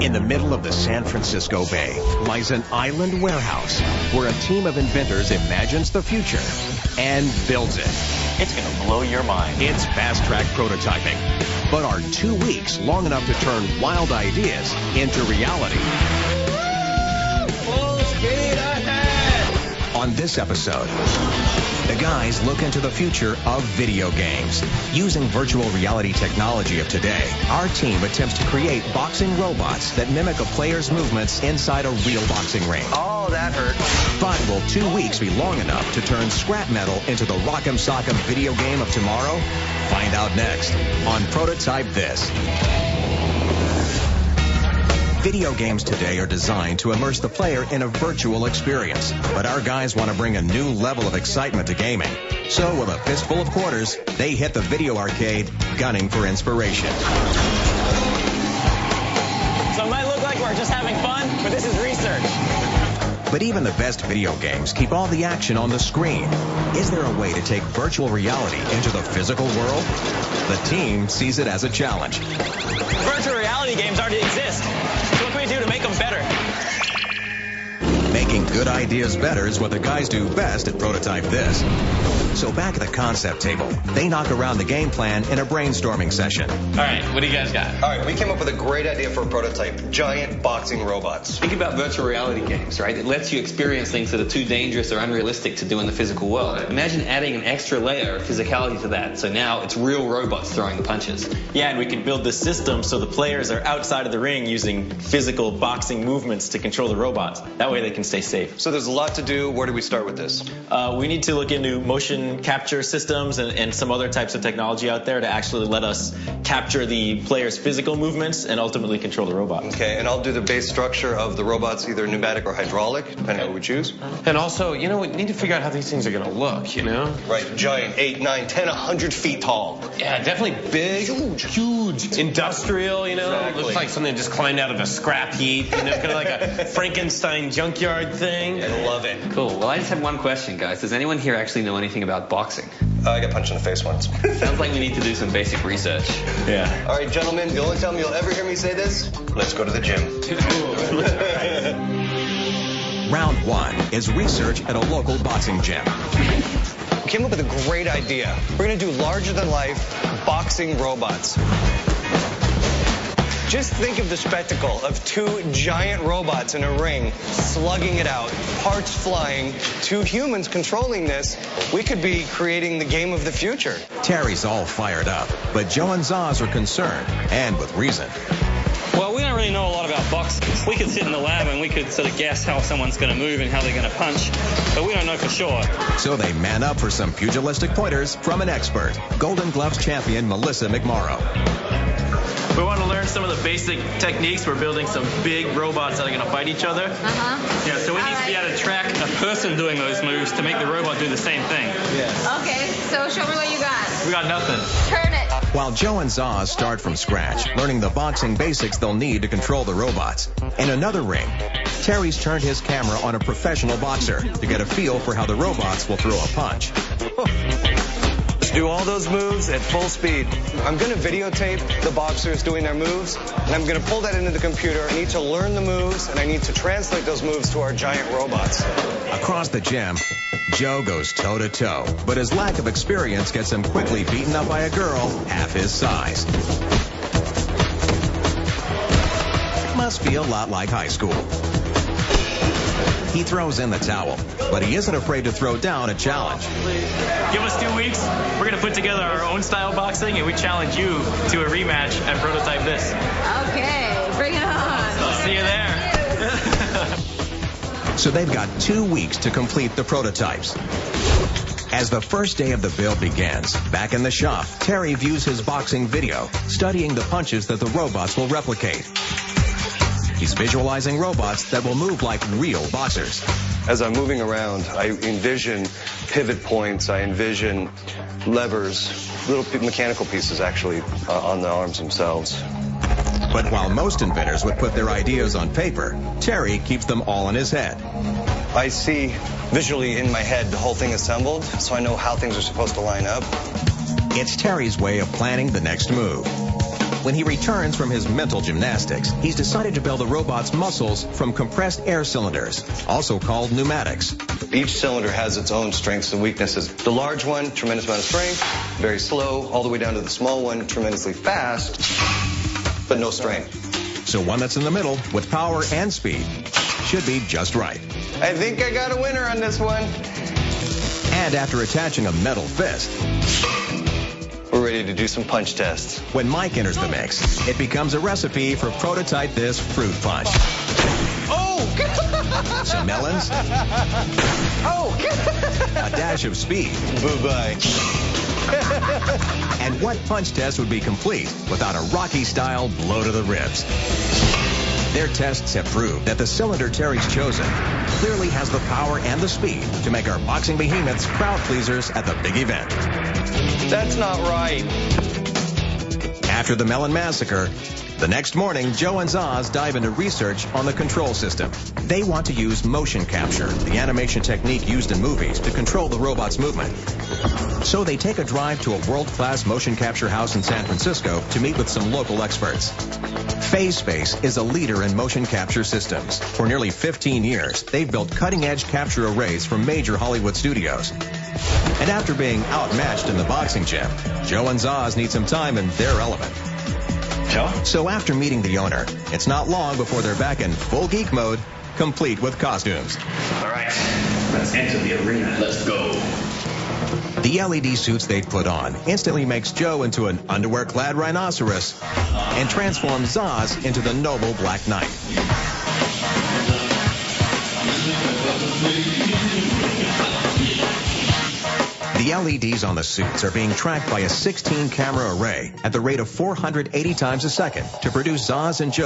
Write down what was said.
In the middle of the San Francisco Bay lies an island warehouse where a team of inventors imagines the future and builds it. It's going to blow your mind. It's fast-track prototyping. But are 2 weeks long enough to turn wild ideas into reality? Full speed ahead! On this episode, the guys look into the future of video games. Using virtual reality technology of today, our team attempts to create boxing robots that mimic a player's movements inside a real boxing ring. Oh, that hurt. But will 2 weeks be long enough to turn scrap metal into the rock'em sock'em video game of tomorrow? Find out next on Prototype This. Video games today are designed to immerse the player in a virtual experience. But our guys want to bring a new level of excitement to gaming. So with a fistful of quarters, they hit the video arcade, gunning for inspiration. So it might look like we're just having fun, but this is research. But even the best video games keep all the action on the screen. Is there a way to take virtual reality into the physical world? The team sees it as a challenge. Virtual reality games already exist. So what can we do to make them better? Making good ideas better is what the guys do best at Prototype This. So back at the concept table, they knock around the game plan in a brainstorming session. All right, what do you guys got? All right, we came up with a great idea for a prototype. Giant boxing robots. Think about virtual reality games, right? It lets you experience things that are too dangerous or unrealistic to do in the physical world. Imagine adding an extra layer of physicality to that. So now it's real robots throwing the punches. Yeah, and we can build the system so the players are outside of the ring using physical boxing movements to control the robots. That way they can stay safe. So there's a lot to do. Where do we start with this? We need to look into motion capture systems and some other types of technology out there to actually let us capture the player's physical movements and ultimately control the robot. Okay, and I'll do the base structure of the robots, either pneumatic or hydraulic, depending on what we choose. And also, we need to figure out how these things are going to look, Right, giant, 8, 9, 10, 100 feet tall. Yeah, definitely big, huge, industrial, Exactly. Looks like something that just climbed out of a scrap heap, kind of like a Frankenstein junkyard thing. I love it. Cool. Well, I just have one question, guys. Does anyone here actually know anything about boxing? I got punched in the face once. Sounds like we need to do some basic research. Yeah. All right, gentlemen, the only time you'll ever hear me say this, let's go to the gym. Round 1 is research at a local boxing gym. We came up with a great idea. We're going to do larger-than-life boxing robots. Just think of the spectacle of 2 giant robots in a ring slugging it out, parts flying, 2 humans controlling this. We could be creating the game of the future. Terry's all fired up, but Joe and Zaz are concerned, and with reason. Well, we don't really know a lot about boxing. We could sit in the lab and we could sort of guess how someone's going to move and how they're going to punch, but we don't know for sure. So they man up for some pugilistic pointers from an expert, Golden Gloves champion Melissa McMorrow. We want to learn some of the basic techniques. We're building some big robots that are going to fight each other. Yeah, so we need to be able to track a person doing those moves to make the robot do the same thing. Okay, so show me what you got. We got nothing. Turn it. While Joe and Zaz start from scratch, learning the boxing basics they'll need to control the robots. In another ring, Terry's turned his camera on a professional boxer to get a feel for how the robots will throw a punch. Do all those moves at full speed. I'm going to videotape the boxers doing their moves, and I'm going to pull that into the computer. I need to learn the moves, and I need to translate those moves to our giant robots. Across the gym, Joe goes toe-to-toe, but his lack of experience gets him quickly beaten up by a girl half his size. Must feel a lot like high school. He throws in the towel, but he isn't afraid to throw down a challenge. Give us 2 weeks. We're going to put together our own style boxing, and we challenge you to a rematch at Prototype This. Okay, bring it on. I'll see you there. So they've got 2 weeks to complete the prototypes. As the first day of the build begins, back in the shop, Terry views his boxing video, studying the punches that the robots will replicate. He's visualizing robots that will move like real boxers. As I'm moving around, I envision pivot points, I envision levers, little mechanical pieces actually on the arms themselves. But while most inventors would put their ideas on paper, Terry keeps them all in his head. I see visually in my head the whole thing assembled, so I know how things are supposed to line up. It's Terry's way of planning the next move. When he returns from his mental gymnastics, he's decided to build the robot's muscles from compressed air cylinders, also called pneumatics. Each cylinder has its own strengths and weaknesses. The large one, tremendous amount of strength, very slow, all the way down to the small one, tremendously fast, but no strength. So one that's in the middle, with power and speed, should be just right. I think I got a winner on this one. And after attaching a metal fist, we're ready to do some punch tests. when Mike enters the mix, it becomes a recipe for prototype this fruit punch. Oh! Some melons, Oh! a dash of speed, Bye-bye. and what punch test would be complete without a Rocky-style blow to the ribs? Their tests have proved that the cylinder Terry's chosen clearly has the power and the speed to make our boxing behemoths crowd pleasers at the big event. That's not right. After the Melon Massacre, the next morning, Joe and Zaz dive into research on the control system. They want to use motion capture, the animation technique used in movies, to control the robot's movement. So they take a drive to a world-class motion capture house in San Francisco to meet with some local experts. Phase Space is a leader in motion capture systems. For nearly 15 years, they've built cutting-edge capture arrays for major Hollywood studios. And after being outmatched in the boxing gym, Joe and Zaz need some time in their element. Joe? So after meeting the owner, it's not long before they're back in full geek mode, complete with costumes. All right, let's enter the arena. Let's go. The LED suits they've put on instantly makes Joe into an underwear-clad rhinoceros and transforms Zaz into the noble Black Knight. The LEDs on the suits are being tracked by a 16-camera array at the rate of 480 times a second to produce Zaz and Joe